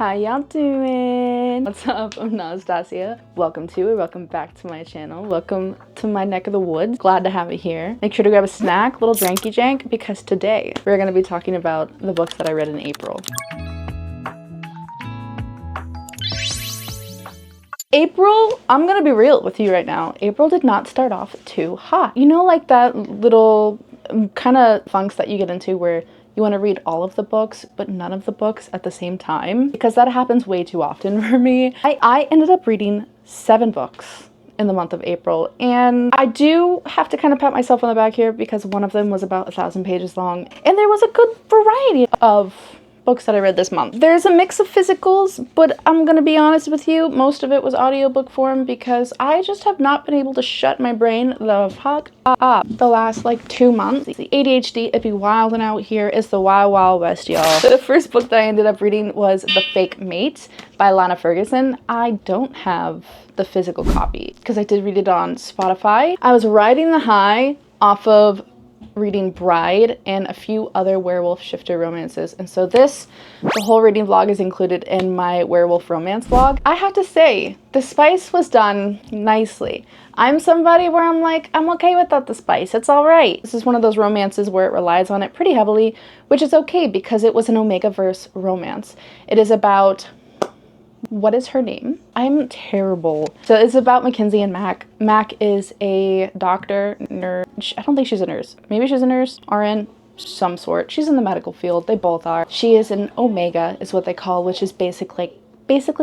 How y'all doing? What's up? I'm Nalastasiaa. Welcome back to my channel. Welcome to my neck of the woods. Glad to have it here. Make sure to grab a snack, little dranky jank, because today we're gonna be talking about the books that I read in April. April, I'm gonna be real with you right now. April did not start off too hot. You know, like that little kind of funks that you get into where you want to read all of the books, but none of the books at the same time, because that happens way too often for me. I ended up reading 7 books in the month of April, and I do have to kind of pat myself on the back here because one of them was about 1,000 pages long, and there was a good variety of books that I read this month. There's a mix of physicals, but I'm gonna be honest with you, most of it was audiobook form because I just have not been able to shut my brain the fuck up the last like 2 months. The ADHD, it be wilding out here. It's the Wild Wild West, y'all. The first book that I ended up reading was The Fake Mate by Lana Ferguson. I don't have the physical copy because I did read it on Spotify. I was riding the high off of reading Bride and a few other werewolf shifter romances, and so the whole reading vlog is included in my werewolf romance vlog. I have to say, the spice was done nicely. I'm somebody where I'm like, I'm okay without the spice, it's all right. This is one of those romances where it relies on it pretty heavily, which is okay because it was an Omega-verse romance. It is about, what is her name? I'm terrible. So it's about Mackenzie and Mac. Mac is a doctor, nurse. I don't think she's a nurse. Maybe she's a nurse, RN, some sort. She's in the medical field. They both are. She is an Omega, is what they call, which is basically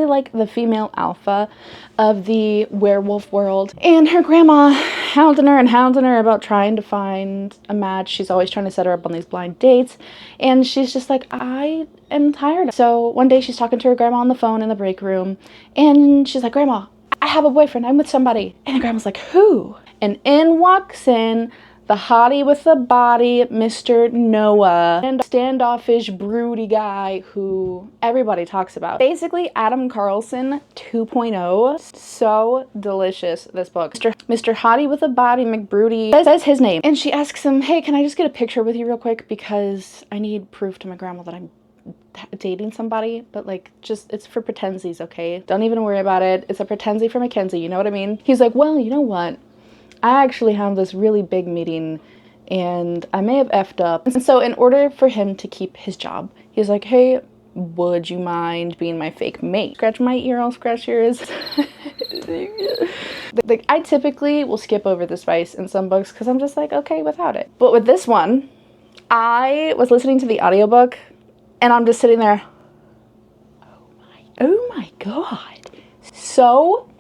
like the female alpha of the werewolf world. And her grandma hounding her about trying to find a match. She's always trying to set her up on these blind dates. And she's just like, I am tired. So one day she's talking to her grandma on the phone in the break room. And she's like, Grandma, I have a boyfriend. I'm with somebody. And the grandma's like, who? And in walks in the hottie with the body, Mr. Noah, and standoffish, broody guy who everybody talks about. Basically, Adam Carlson 2.0. So delicious, this book. Mr. Hottie with the body, McBroody, says his name. And she asks him, hey, can I just get a picture with you real quick? Because I need proof to my grandma that I'm dating somebody, but like, just, it's for pretensies, okay? Don't even worry about it. It's a pretensie for Mackenzie, you know what I mean? He's like, well, you know what? I actually have this really big meeting and I may have effed up. And so in order for him to keep his job, he's like, hey, would you mind being my fake mate? Scratch my ear, I'll scratch yours. Like, I typically will skip over the spice in some books because I'm just like, okay without it. But with this one, I was listening to the audiobook and I'm just sitting there, oh my God. So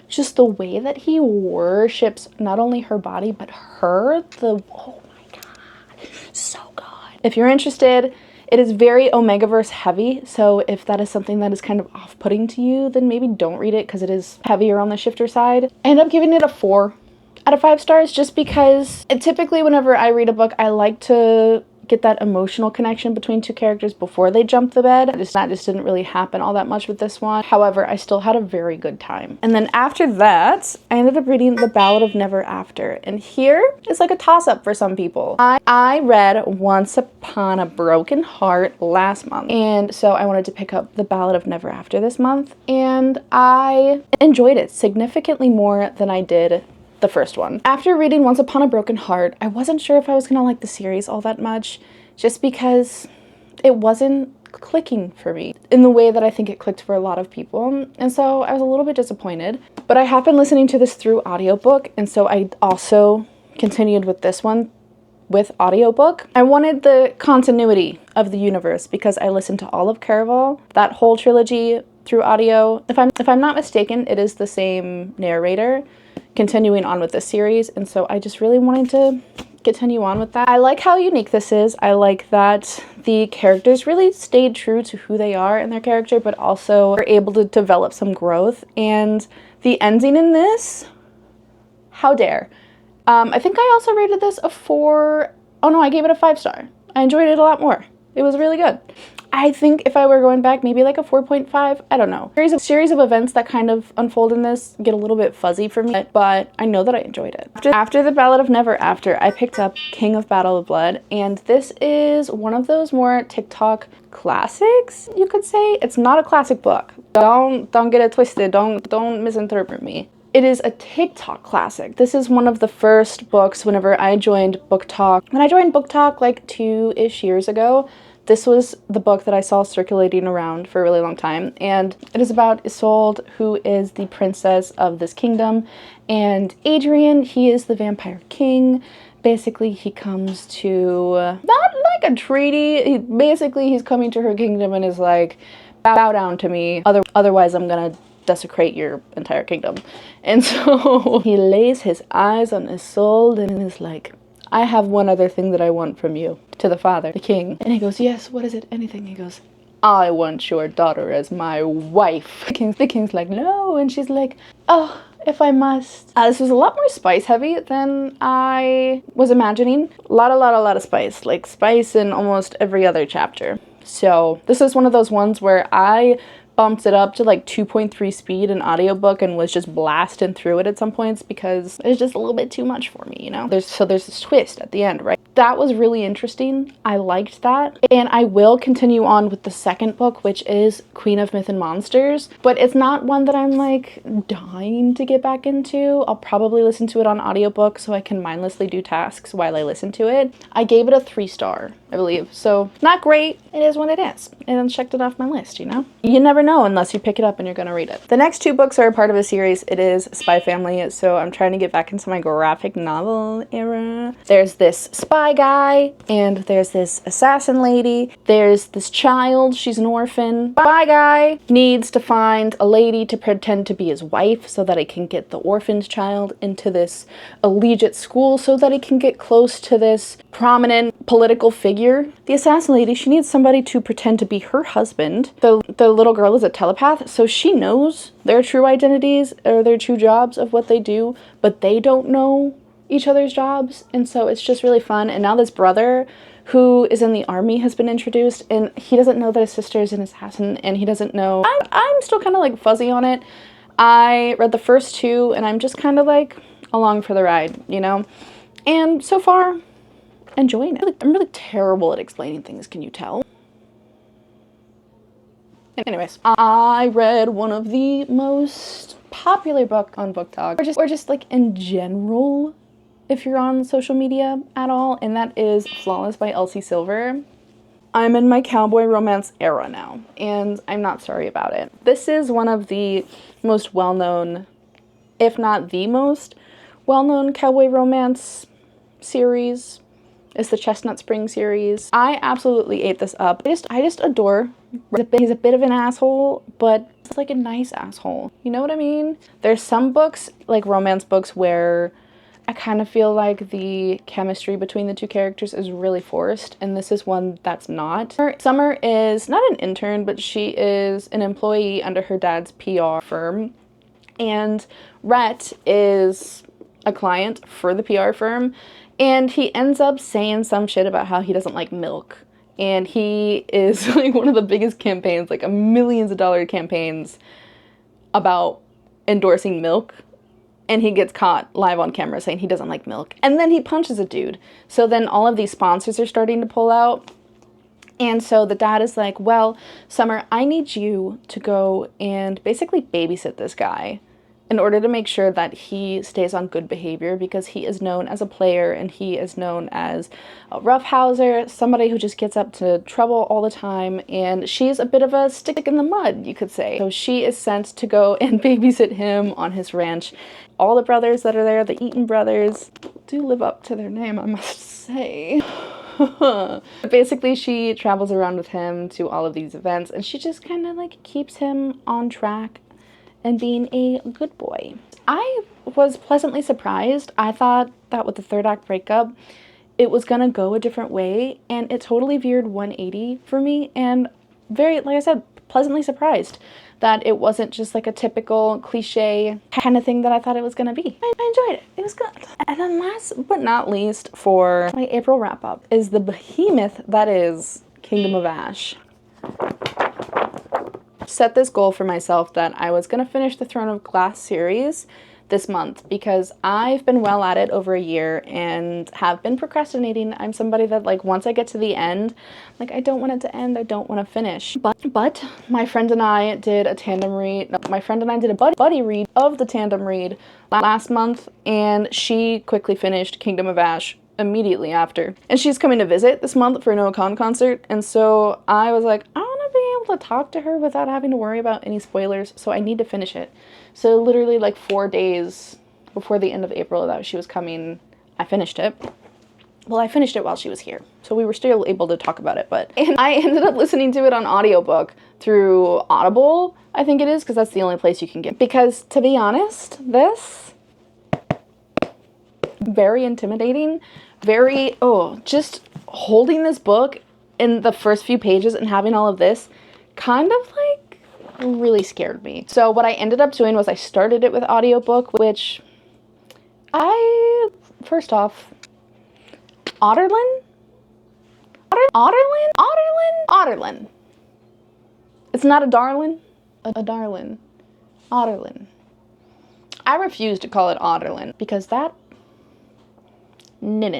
just the way that he worships not only her body, but her, oh my God, so good. If you're interested, it is very Omega-verse heavy, so if that is something that is kind of off-putting to you, then maybe don't read it because it is heavier on the shifter side. I end up giving it a 4 out of 5 stars just because typically whenever I read a book, I like to get that emotional connection between 2 characters before they jump the bed. That just didn't really happen all that much with this one. However, I still had a very good time. And then after that, I ended up reading The Ballad of Never After. And here is like a toss-up for some people. I read Once Upon a Broken Heart last month. And so I wanted to pick up The Ballad of Never After this month. And I enjoyed it significantly more than I did the first one. After reading Once Upon a Broken Heart, I wasn't sure if I was gonna like the series all that much, just because it wasn't clicking for me in the way that I think it clicked for a lot of people. And so I was a little bit disappointed, but I have been listening to this through audiobook. And so I also continued with this one with audiobook. I wanted the continuity of the universe because I listened to all of Caraval, that whole trilogy through audio. If I'm not mistaken, it is the same narrator continuing on with this series, and so I just really wanted to continue on with that. I like how unique this is. I like that the characters really stayed true to who they are in their character, but also are able to develop some growth. And the ending in this, how dare. I think I also rated this a 4. Oh no, I gave it a 5 star. I enjoyed it a lot more. It was really good. I think if I were going back, maybe like a 4.5. I don't know. Series of events that kind of unfold in this get a little bit fuzzy for me, but I know that I enjoyed it. After The Ballad of Never After, I picked up King of Battle of Blood, and this is one of those more TikTok classics, you could say. It's not a classic book. Don't get it twisted. Don't misinterpret me. It is a TikTok classic. This is one of the first books whenever I joined Book Talk. When I joined Book Talk like 2-ish years ago, this was the book that I saw circulating around for a really long time, and it is about Isolde, who is the princess of this kingdom, and Adrian, he is the vampire king. Basically, he comes to, not like a treaty, he's coming to her kingdom and is like, bow down to me, otherwise I'm gonna desecrate your entire kingdom. And so he lays his eyes on Isolde and is like, I have one other thing that I want from you, to the father, the king. And he goes, yes, what is it? Anything. He goes, I want your daughter as my wife. The king's like, no. And she's like, oh, if I must. This was a lot more spice heavy than I was imagining. A lot of spice, like spice in almost every other chapter. So this is one of those ones where I bumped it up to like 2.3 speed in audiobook and was just blasting through it at some points because it's just a little bit too much for me, you know? There's this twist at the end, right? That was really interesting. I liked that. And I will continue on with the second book, which is Queen of Myth and Monsters, but it's not one that I'm like dying to get back into. I'll probably listen to it on audiobook so I can mindlessly do tasks while I listen to it. I gave it a 3-star, I believe. So not great. It is what it is. And I checked it off my list, you know? You never know unless you pick it up and you're gonna read it. The next 2 books are a part of a series. It is Spy Family, so I'm trying to get back into my graphic novel era. There's this spy guy, and there's this assassin lady. There's this child, she's an orphan. Spy guy needs to find a lady to pretend to be his wife so that he can get the orphaned child into this elite school so that he can get close to this prominent political figure. The assassin lady, she needs somebody to pretend to be her husband. The little girl is a telepath, so she knows their true identities or their true jobs of what they do, but they don't know each other's jobs, and so it's just really fun. And now this brother who is in the army has been introduced, and he doesn't know that his sister is an assassin, and he doesn't know. I'm still kind of like fuzzy on it. I read the first 2, and I'm just kind of like along for the ride, you know? And so far, enjoying it. I'm really terrible at explaining things, can you tell? Anyways, I read one of the most popular book on Book Talk, or just like in general, if you're on social media at all, and that is Flawless by Elsie Silver. I'm in my cowboy romance era now, and I'm not sorry about it. This is one of the most well-known, if not the most well-known cowboy romance series. It's the Chestnut Spring series. I absolutely ate this up. I just adore. He's a bit of an asshole, but it's like a nice asshole. You know what I mean? There's some books, like romance books, where I kind of feel like the chemistry between the 2 characters is really forced, and this is one that's not. Summer is not an intern, but she is an employee under her dad's PR firm, and Rhett is a client for the PR firm, and he ends up saying some shit about how he doesn't like milk. And he is like one of the biggest campaigns, like millions of dollar campaigns about endorsing milk. And he gets caught live on camera saying he doesn't like milk. And then he punches a dude. So then all of these sponsors are starting to pull out. And so the dad is like, well, Summer, I need you to go and basically babysit this guy in order to make sure that he stays on good behavior, because he is known as a player and he is known as a roughhouser, somebody who just gets up to trouble all the time, and she's a bit of a stick in the mud, you could say. So she is sent to go and babysit him on his ranch. All the brothers that are there, the Eaton brothers, do live up to their name, I must say. Basically, she travels around with him to all of these events, and she just kind of like keeps him on track and being a good boy. I was pleasantly surprised. I thought that with the 3rd act breakup, it was gonna go a different way, and it totally veered 180 for me, and very, like I said, pleasantly surprised that it wasn't just like a typical cliche kind of thing that I thought it was gonna be. I enjoyed it. It was good. And then last but not least for my April wrap up is the behemoth that is Kingdom of Ash. Set this goal for myself that I was going to finish the Throne of Glass series this month because I've been well at it over a year and have been procrastinating. I'm somebody that, like, once I get to the end, like, I don't want it to end, I don't want to finish. But my friend and I did a tandem read, no, my friend and I did a buddy read of the tandem read last month, and she quickly finished Kingdom of Ash immediately after. And she's coming to visit this month for a Noah Khan concert, and so I was like, I want to be able to talk to her without having to worry about any spoilers, so I need to finish it. So literally like 4 days before the end of April that she was coming, I finished it. Well, I finished it while she was here, so we were still able to talk about it, and I ended up listening to it on audiobook through Audible, I think it is, because that's the only place you can get. Because, to be honest, this, very intimidating, just holding this book in the first few pages and having all of this kind of like really scared me. So what I ended up doing was I started it with audiobook, which first off, Otterlin? It's not a darlin. A darlin. Otterlin. I refuse to call it Otterlin because that... No.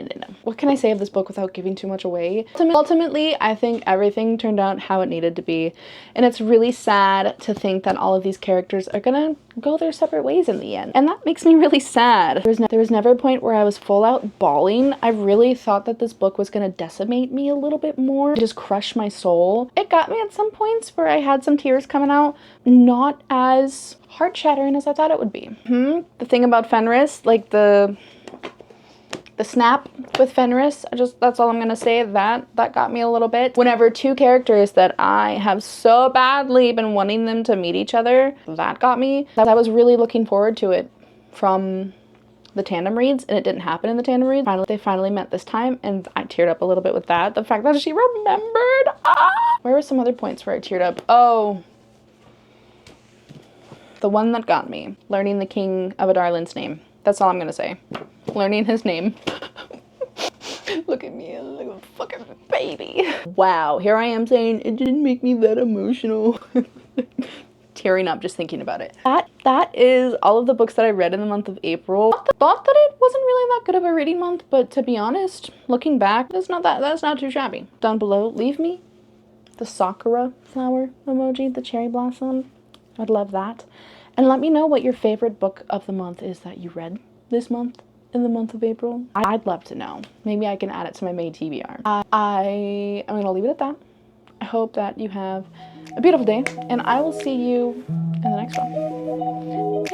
What can I say of this book without giving too much away? Ultimately, I think everything turned out how it needed to be. And it's really sad to think that all of these characters are gonna go their separate ways in the end. And that makes me really sad. There was never a point where I was full out bawling. I really thought that this book was gonna decimate me a little bit more, just crush my soul. It got me at some points where I had some tears coming out, not as heart-shattering as I thought it would be. The thing about Fenris, like the snap with Fenris, that's all I'm gonna say. That got me a little bit. Whenever two characters that I have so badly been wanting them to meet each other, that got me. I was really looking forward to it from the tandem reads, and it didn't happen in the tandem reads. They finally met this time, and I teared up a little bit with that. The fact that she remembered. Where were some other points where I teared up? Oh, the one that got me. Learning the King of Adarlan's name. That's all I'm gonna say. Learning his name. Look at me, like a fucking baby. Wow, here I am saying it didn't make me that emotional. Tearing up just thinking about it. That is all of the books that I read in the month of April. Thought that it wasn't really that good of a reading month, but to be honest, looking back, that's not too shabby. Down below, leave me the sakura flower emoji, the cherry blossom. I'd love that. And let me know what your favorite book of the month is that you read this month, in the month of April. I'd love to know. Maybe I can add it to my May TBR. I'm gonna leave it at that. I hope that you have a beautiful day, and I will see you in the next one.